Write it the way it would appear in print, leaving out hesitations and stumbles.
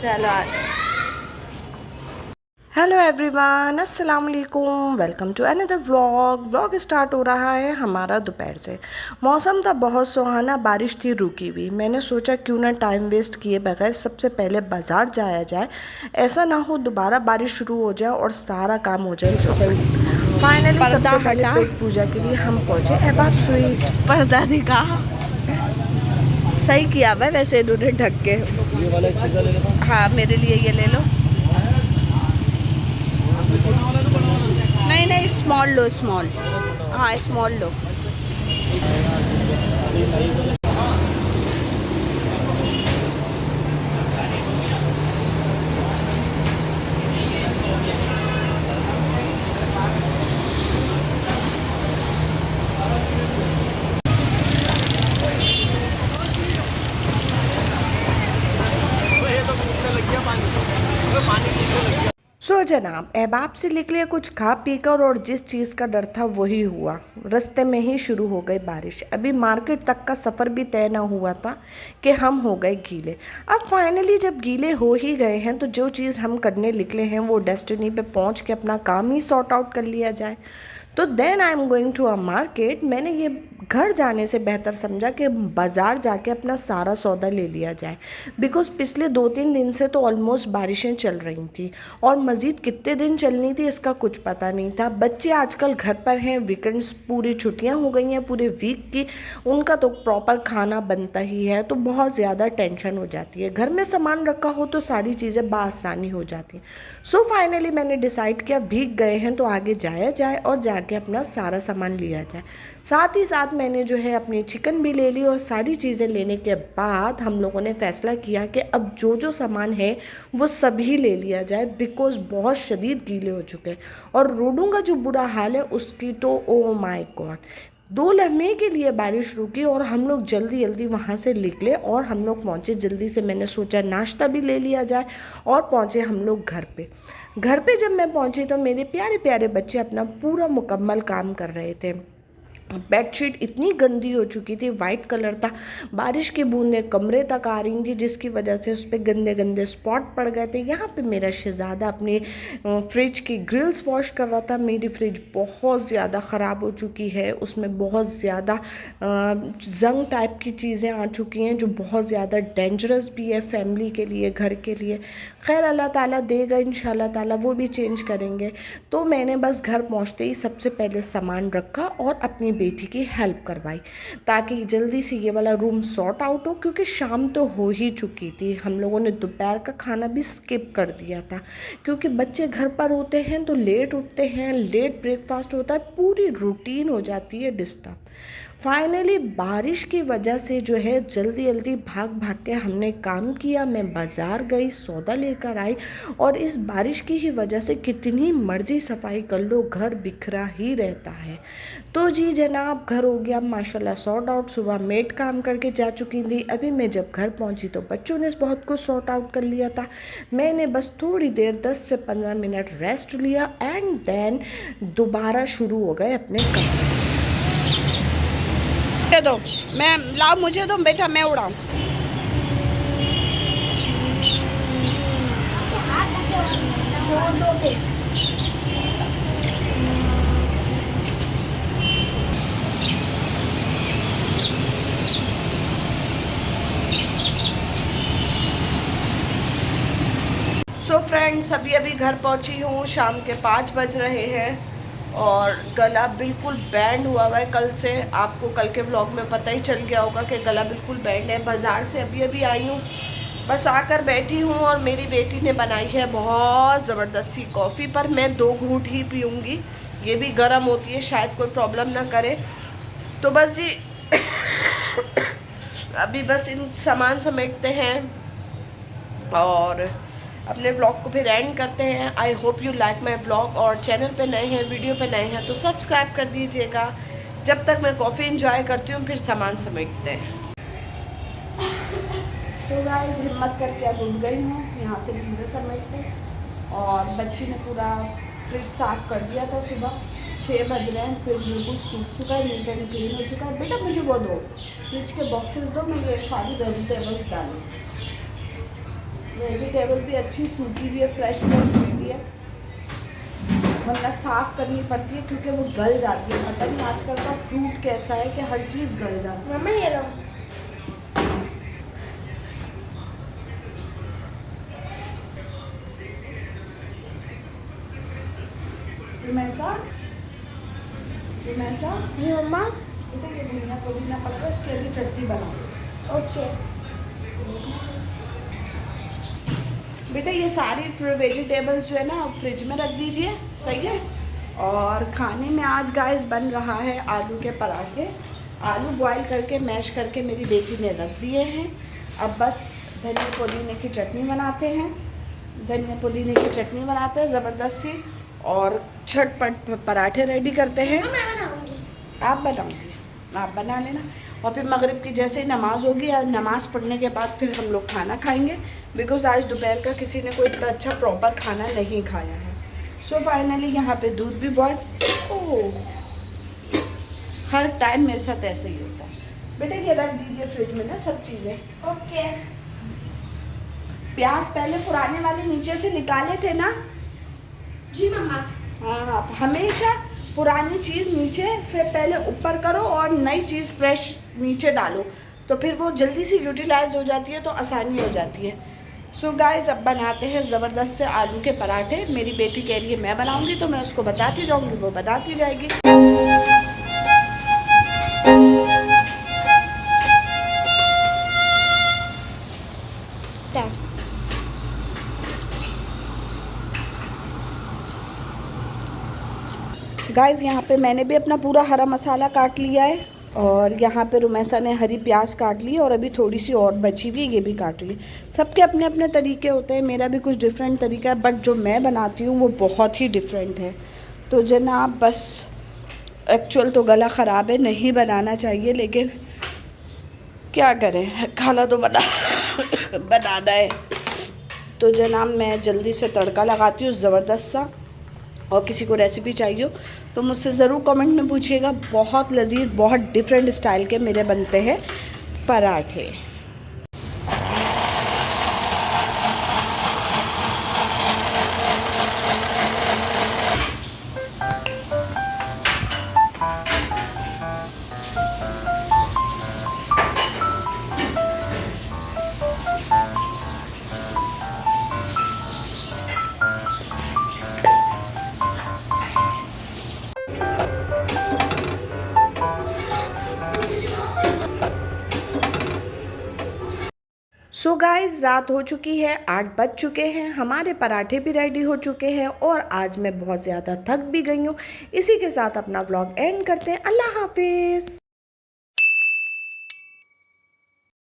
चलो आ जाओ। Hello everyone, अस्सलाम वालेकुम, welcome to another vlog start हो रहा है हमारा दोपहर से। मौसम था बहुत सुहाना, बारिश थी रुकी हुई। मैंने सोचा क्यों ना टाइम वेस्ट किए बगैर सबसे पहले बाज़ार जाया जाए। ऐसा ना हो दोबारा बारिश शुरू हो जाए और सारा काम हो जाए चौपट। फाइनली पर्दा सबसे पहले हटा, पेट पूजा के लिए हम पहुँचे अहबाब स्वीट। पर्दा दिखा। सही किया भाई, वैसे इन्होंने ढक के। ये वाला एक पिज़्ज़ा ले लेता हूँ। हाँ, मेरे लिए ये ले लो। छोटा वाला तो बड़ा वाला? नहीं नहीं, स्मॉल लो, स्मॉल। मेरा छोटा वाला। हाँ, स्मॉल लो। ये तो मुझे लग गया पानी, तो पानी पीने लग गया। सो जनाब अहबाब से निकले कुछ खा पीकर, और जिस चीज़ का डर था वही हुआ। रास्ते में ही शुरू हो गई बारिश। अभी मार्केट तक का सफ़र भी तय ना हुआ था कि हम हो गए गीले। अब फाइनली जब गीले हो ही गए हैं तो जो चीज़ हम करने निकले हैं वो डेस्टिनी पे पहुंच के अपना काम ही सॉर्ट आउट कर लिया जाए। तो then I am going to a market. मैंने ये घर जाने से बेहतर समझा कि बाज़ार जाके अपना सारा सौदा ले लिया जाए, बिकॉज़ पिछले 2-3 दिन से तो ऑलमोस्ट बारिशें चल रही थी और मज़ीद कितने दिन चलनी थी इसका कुछ पता नहीं था। बच्चे आजकल घर पर हैं, वीकेंड्स पूरी छुट्टियां हो गई हैं पूरे वीक की, उनका तो प्रॉपर खाना बनता ही है, तो बहुत ज़्यादा टेंशन हो जाती है। घर में सामान रखा हो तो सारी चीज़ें बआसानी हो जाती हैं। सो फाइनली मैंने डिसाइड किया भीग गए हैं तो आगे जाया जाए और जाके अपना सारा सामान लिया जाए। साथ ही साथ मैंने जो है अपनी चिकन भी ले ली, और सारी चीज़ें लेने के बाद हम लोगों ने फ़ैसला किया कि अब जो जो सामान है वो सभी ले लिया जाए, बिकॉज़ बहुत शदीद गीले हो चुके हैं। और रोडों का जो बुरा हाल है उसकी तो ओ माय गॉड। 2 लम्हे के लिए बारिश रुकी और हम लोग जल्दी जल्दी वहाँ से निकले और हम लोग पहुँचे जल्दी से। मैंने सोचा नाश्ता भी ले लिया जाए और पहुँचे हम लोग घर पे। घर पे जब मैं पहुँची तो मेरे प्यारे प्यारे बच्चे अपना पूरा मुकम्मल काम कर रहे थे। बेडशीट इतनी गंदी हो चुकी थी, वाइट कलर था, बारिश की बूंदें कमरे तक आ रही थी जिसकी वजह से उस पर गंदे गंदे स्पॉट पड़ गए थे। यहाँ पे मेरा शहज़ादा अपनी फ्रिज की ग्रिल्स वॉश कर रहा था। मेरी फ्रिज बहुत ज़्यादा ख़राब हो चुकी है, उसमें बहुत ज़्यादा जंग टाइप की चीज़ें आ चुकी हैं जो बहुत ज़्यादा डेंजरस भी है फैमिली के लिए, घर के लिए। खैर अल्लाह ताला देगा इंशाल्लाह ताला, वो भी चेंज करेंगे। तो मैंने बस घर पहुँचते ही सबसे पहले सामान रखा और अपनी बेटी की हेल्प करवाई ताकि जल्दी से ये वाला रूम सॉर्ट आउट हो, क्योंकि शाम तो हो ही चुकी थी। हम लोगों ने दोपहर का खाना भी स्किप कर दिया था क्योंकि बच्चे घर पर होते हैं तो लेट उठते हैं, लेट ब्रेकफास्ट होता है, पूरी रूटीन हो जाती है डिस्टर्ब। फाइनली बारिश की वजह से जो है जल्दी जल्दी भाग भाग के हमने काम किया। मैं बाज़ार गई, सौदा लेकर आई, और इस बारिश की ही वजह से कितनी मर्जी सफाई कर लो घर बिखरा ही रहता है। तो जी जनाब, घर हो गया माशाल्लाह सॉर्ट आउट। सुबह मेड काम करके जा चुकी थी। अभी मैं जब घर पहुंची तो बच्चों ने बहुत कुछ सॉर्ट आउट कर लिया था। मैंने बस थोड़ी देर 10 से 15 मिनट रेस्ट लिया एंड देन दोबारा शुरू हो गए अपने काम। दे दो, मैं लाओ, मुझे दो बेटा, मैं उड़ाऊं। सो फ्रेंड्स, अभी अभी घर पहुंची हूँ। शाम के 5 बज रहे हैं और गला बिल्कुल बैंड हुआ हुआ है कल से। आपको कल के व्लॉग में पता ही चल गया होगा कि गला बिल्कुल बैंड है। बाज़ार से अभी अभी आई हूँ, बस आकर बैठी हूँ और मेरी बेटी ने बनाई है बहुत ज़बरदस्ती कॉफ़ी, पर मैं 2 घूंट ही पीऊँगी। ये भी गर्म होती है, शायद कोई प्रॉब्लम ना करे। तो बस जी अभी बस इन सामान समेटते हैं और अपने व्लॉग को फिर एंड करते हैं। I hope you like my vlog, और चैनल पे नए हैं, वीडियो पे नए हैं तो सब्सक्राइब कर दीजिएगा। जब तक मैं कॉफ़ी इंजॉय करती हूँ फिर सामान समेटते हैं। तो गाइस, हिम्मत करके अब उठ गई हूँ यहाँ से चीज़ें समेटने, और बच्ची ने पूरा फ्रिज साफ़ कर दिया था। सुबह 6 बज रहे हैं, फ्रिज बिल्कुल सूख चुका है, नीट एंड क्लीन हो चुका है। बेटा मुझे वो दो, फ्रिज के बॉक्सेस दो, मैं ये सारी वेजिटेबल्स डालूँ। वेजिटेबल भी अच्छी सूखी हुई है, फ्रेश हुई हुई है, वरना साफ़ करनी पड़ती है क्योंकि वो गल जाती है। पता नहीं आजकल का फ्रूट कैसा है कि हर चीज़ गल जाती है। मम्मा ये लो। रुमैसा मम्मा बेटा ये धनिया पुदीना पत्ता, इसकी अभी चटनी बनाओ। ओके। बेटा ये सारी वेजिटेबल्स जो है ना फ्रिज में रख दीजिए, सही है। और खाने में आज गाइस बन रहा है आलू के पराठे। आलू बॉईल करके मैश करके मेरी बेटी ने रख दिए हैं। अब बस धनिया पुदीने की चटनी बनाते हैं, ज़बरदस्त सी, और झटपट पराठे रेडी करते हैं। मैं बनाऊंगी। आप बना लेना। और फिर मगरिब की जैसे ही नमाज़ होगी, आज नमाज़ पढ़ने के बाद फिर हम लोग खाना खाएंगे, बिकॉज़ आज दोपहर का किसी ने कोई इतना अच्छा प्रॉपर खाना नहीं खाया है। सो फाइनली यहाँ पे दूध भी बॉयल। ओह, हर टाइम मेरे साथ ऐसे ही होता है। बेटा ये रख दीजिए फ्रिज में ना सब चीज़ें। ओके। प्याज पहले पुराने वाले नीचे से निकाले थे ना? जी मम्मा। हाँ, हमेशा पुरानी चीज़ नीचे से पहले ऊपर करो और नई चीज़ फ्रेश नीचे डालो, तो फिर वो जल्दी से यूटिलाइज हो जाती है, तो आसानी हो जाती है। सो गाइस अब बनाते हैं ज़बरदस्त से आलू के पराठे। मेरी बेटी कह रही है मैं बनाऊंगी, तो मैं उसको बताती जाऊंगी, वो बताती जाएगी। गाइस यहाँ पे मैंने भी अपना पूरा हरा मसाला काट लिया है, और यहाँ पे रुमैसा ने हरी प्याज काट ली, और अभी थोड़ी सी और बची हुई है, ये भी काट रही है। सबके अपने अपने तरीके होते हैं, मेरा भी कुछ डिफरेंट तरीका है, बट जो मैं बनाती हूँ वो बहुत ही डिफरेंट है। तो जनाब बस एक्चुअल तो गला ख़राब है, नहीं बनाना चाहिए, लेकिन क्या करें, खाना तो बनाना है। तो जनाब मैं जल्दी से तड़का लगाती हूँ ज़बरदस्त सा, और किसी को रेसिपी चाहिए हो तो मुझसे ज़रूर कमेंट में पूछिएगा। बहुत लजीज, बहुत डिफरेंट स्टाइल के मेरे बनते हैं पराठे। सो गाइज़ रात हो चुकी है, 8 बज चुके हैं, हमारे पराठे भी रेडी हो चुके हैं, और आज मैं बहुत ज़्यादा थक भी गई हूँ। इसी के साथ अपना व्लॉग एंड करते हैं। अल्लाह हाफिज़।